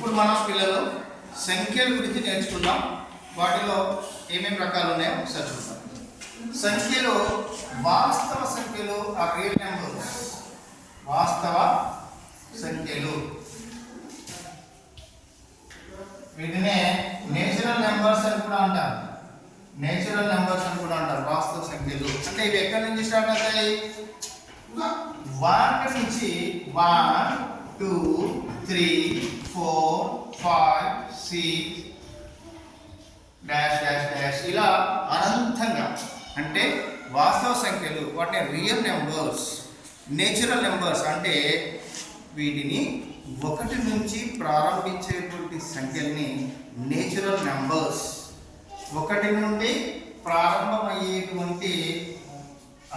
ఇప్పుడు మనం పిల్లలు సంఖ్యల గురించి నేర్చుకుందాం. వాటిలో ఏమేమి రకాలు ఉన్నాయో ఒకసారి చూద్దాం. సంఖ్యలు వాస్తవ సంఖ్యలు ఆ రియల్ నెంబర్స్. వాస్తవ సంఖ్యలు వీటినే నేచురల్ నెంబర్స్ అని కూడా అంటారు. నేచురల్ నెంబర్స్ అని కూడా అంటారు వాస్తవ సంఖ్యలు. అంటే ఇవి ఎక్కడి నుంచి స్టార్ట్ అవుతాయి? 1 నుంచి 1 2 3 4 5 6 డాష్ డాష్ డాష్ ఇలా అనంతంగా. అంటే వాస్తవ సంఖ్యలు వాటిని రియల్ నెంబర్స్. నేచురల్ నెంబర్స్ అంటే వీటిని 1 నుంచి ప్రారంభించేటువంటి సంఖ్యల్ని నేచురల్ నెంబర్స్. 1 నుండి ప్రారంభమయ్యేటువంటి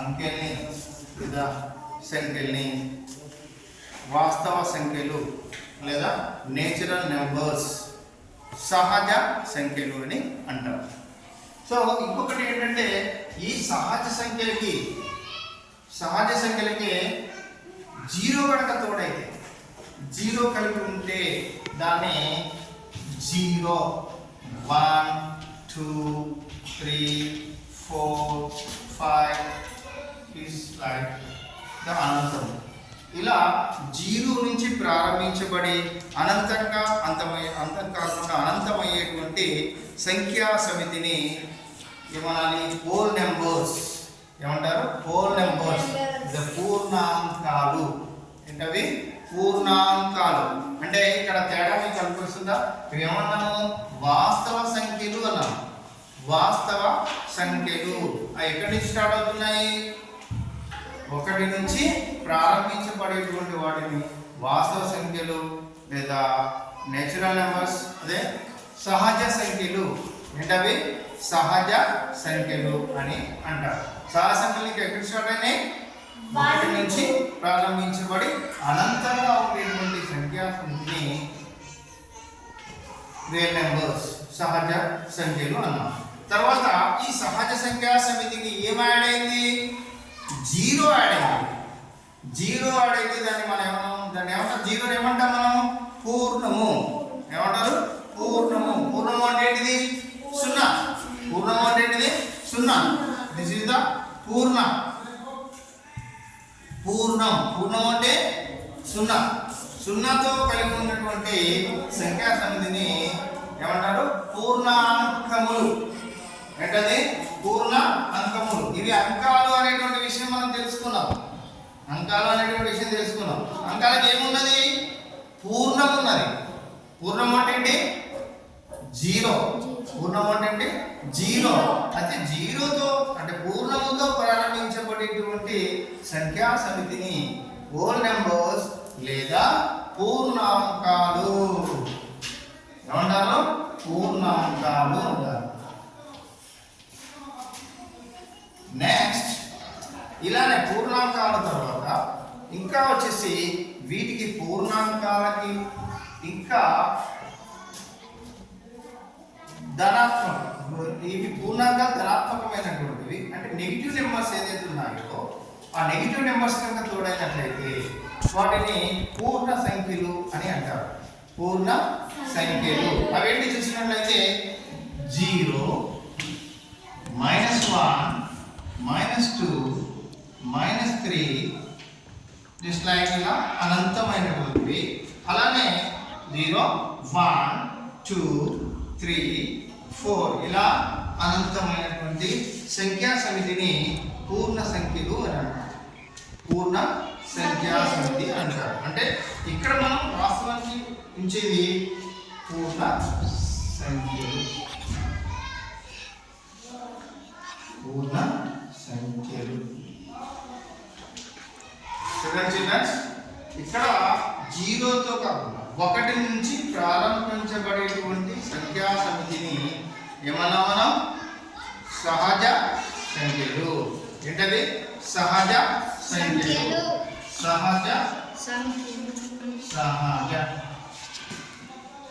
అంకెల్ని లేదా సంఖ్యల్ని వాస్తవ సంఖ్యలు లేదా నేచురల్ నెంబర్స్, సహజ సంఖ్యలు అని అంటారు. సో ఇంకొకటి ఏంటంటే ఈ సహజ సంఖ్యలకి 0 కనుక తోడైతే, 0 కలిపి ఉంటే దాన్ని 0 1 2 3 4 5 is like the అనంతం. ఇలా 0 నుంచి ప్రారంభించబడి అంతం కాకుండా అనంతమయ్యేటువంటి సంఖ్యా సమితిని ఏమనాలి? Whole numbers. ఏమంటారు? Whole numbers. పూర్ణాంకాలు. ఏంటవి? పూర్ణాంకాలు. అంటే ఇక్కడ తేడా మీకు కనిపిస్తుందా? ఇవి ఏమన్నాము? వాస్తవ సంఖ్యలు అన్నాము. వాస్తవ సంఖ్యలు అవి ఎక్కడి నుంచి స్టార్ట్ అవుతున్నాయి? 1 నుంచి ప్రారంభించబడేటువంటి వాటిని వాస్తవ సంఖ్యలు లేదా నేచురల్ నెంబర్స్, అదే సహజ సంఖ్యలు. ఏంటవి? సహజ సంఖ్యలు అని అంటారు. సహజ సంఖ్యలు ఎక్కడ స్టార్ట్ అయినాయి? 1 నుంచి ప్రారంభించబడి అనంతంగా ఉండేటువంటి సంఖ్యా సమితిని రియల్ నెంబర్స్, సహజ సంఖ్యలు అన్నాం. తర్వాత ఈ సహజ సంఖ్యా సమితికి ఏం యాడ్ అయింది? 0 యాడ్ అయింది. 0 యాడ్ అయితే దాన్ని ఏమంటారు? 0 ఏమంటాం మనం? పూర్ణము. ఏమంటారు? పూర్ణము. పూర్ణము అంటే ఏంటిది? 0. పూర్ణము అంటే ఏంటిది? 0. దిస్ ఇస్ ద పూర్ణ. పూర్ణం. పూర్ణం అంటే 0. 0తో కలిగి ఉన్నటువంటి సంఖ్యా సమితిని ఏమంటారు? పూర్ణాంకములు. ఏంటది? పూర్ణ అంకములు. ఇవి అంకాలు అనేటువంటి విషయం మనం తెలుసుకున్నాం. అంకాలకి ఏమున్నది? పూర్ణం ఉన్నది. పూర్ణం అంటే ఏంటి? 0. పూర్ణం అంటే ఏంటి? 0. అయితే 0తో అంటే పూర్ణముతో ప్రారంభించబడేటువంటి సంఖ్యా సమితిని హోల్ నెంబర్స్ లేదా పూర్ణాంకాలు ఏమంటారు? పూర్ణాంకాలు అంటారు. నెక్స్ట్ ఇలానే పూర్ణాంకాల తర్వాత ఇంకా వచ్చేసి వీటికి పూర్ణాంకాలకి ఇంకా ధనాత్మకం. ఇవి పూర్ణాంకాలు ధనాత్మకమైనటువంటివి. అంటే నెగిటివ్ నెంబర్స్ ఏదైతే ఉన్నాయో ఆ నెగిటివ్ నెంబర్స్ కనుక తోడైనట్లయితే వాటిని పూర్ణ సంఖ్యలు అని అంటారు. పూర్ణ సంఖ్యలు అవేంటి చూసినట్లయితే 0 -1 -2 -3 జస్ట్ లైక్ ఇలా అనంతమైనటువంటివి. అలానే 0 1 2 3 4 ఇలా అనంతమైనటువంటి సంఖ్యా సమితిని పూర్ణ సంఖ్యలు అని అంటారు. పూర్ణ సంఖ్యా సమితి అంటారు. అంటే ఇక్కడ మనం వాస్తవానికి ఉంచేది పూర్ణ సంఖ్యలు. పూర్ణ సంఖ్యలు. ఇక్కడ 0తో కాకుండా 1 నుంచి ప్రారంభించబడేటువంటి సంఖ్యా సమితిని ఏమన్నా మనం? సహజ సంఖ్యలు. ఏంటది? సహజ సంఖ్యలు. సహజ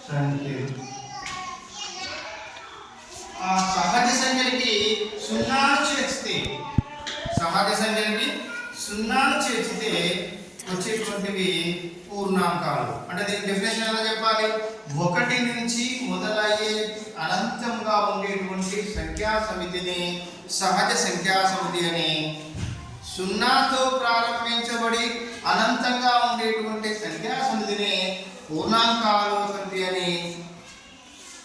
సంఖ్యలు. ఆ సహజ సంఖ్యలకి 0 చేర్చితే, సహజ సంఖ్యలకి 0 చేర్చితే వచ్చేటువంటివి పూర్ణాంకాలు. అంటే దీని డెఫినేషన్ ఎలా చెప్పాలి? 1 నుంచి మొదలయ్యే అనంతంగా ఉండేటువంటి సంఖ్యా సమితిని సహజ సంఖ్యా సమితి అని, 0తో ప్రారంభించబడి అనంతంగా ఉండేటువంటి సంఖ్యా సమితిని పూర్ణాంకాల సమితి అని,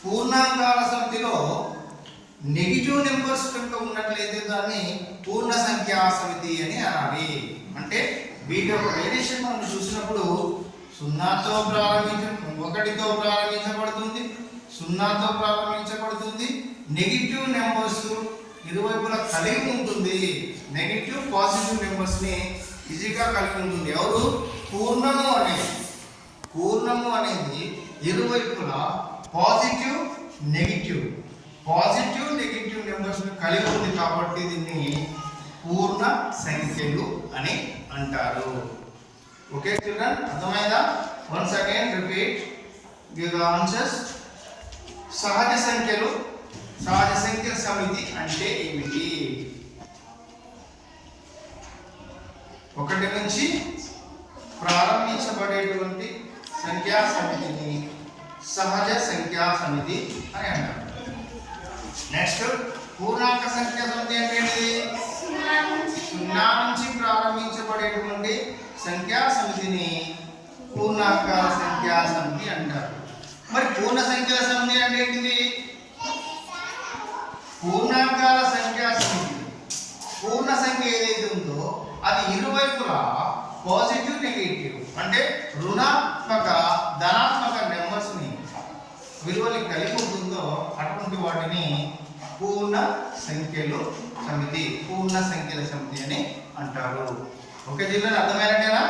పూర్ణాంకాల సమితిలో నెగిటివ్ నెంబర్స్ కనుక ఉన్నట్లయితే దాన్ని పూర్ణ సంఖ్యా సమితి అని అనాలి. అంటే వీటి యొక్క వేరియేషన్ మనం చూసినప్పుడు 0తో 1తో ప్రారంభించబడుతుంది, 0తో ప్రారంభించబడుతుంది, నెగిటివ్ నెంబర్స్ ఇరువైపులా కలిగి ఉంటుంది. నెగిటివ్ పాజిటివ్ నెంబర్స్ ని ఈజీగా కలిగి ఉంటుంది. ఎవరు? పూర్ణము అనేది. పూర్ణము అనేది ఇరువైపులా పాజిటివ్ నెగిటివ్ నెంబర్స్ ని కలిగి ఉంది కాబట్టి దీన్ని పూర్ణ సంఖ్యలు అని అంటారు. ఓకే చిల్డ్రన్, అర్థమైందా? Once again repeat, give the answers. సహజ సంఖ్యల సమితి అంటే ఏమిటి? 1 నుంచి ప్రారంభించబడేటువంటి సంఖ్యా సమితిని సహజ సంఖ్యా సమితి అని అంటారు. నెక్స్ట్, పూర్ణాంక సంఖ్యా సమితి అంటే ఏంటిది? 0 నుంచి ప్రారంభించబడేటువంటి సంఖ్యా సమితిని పూర్ణాంకాల సంఖ్యా సమితి అంటారు. మరి పూర్ణ సంఖ్యల సమితి అంటే ఏంటిది? పూర్ణాంకాల సంఖ్యా సమితి పూర్ణ సంఖ్య ఏదైతే ఉందో అది ఇరువైపులా పాజిటివ్ నెగిటివ్ అంటే రుణాత్మక ధనాత్మక నెంబర్స్ ని విలువలు కలిగి ఉంటుందో అటువంటి వాటిని పూర్ణ సంఖ్యల సమితి అని అంటారు. ఓకే జిల్లా, అర్థమైనట్టేనా?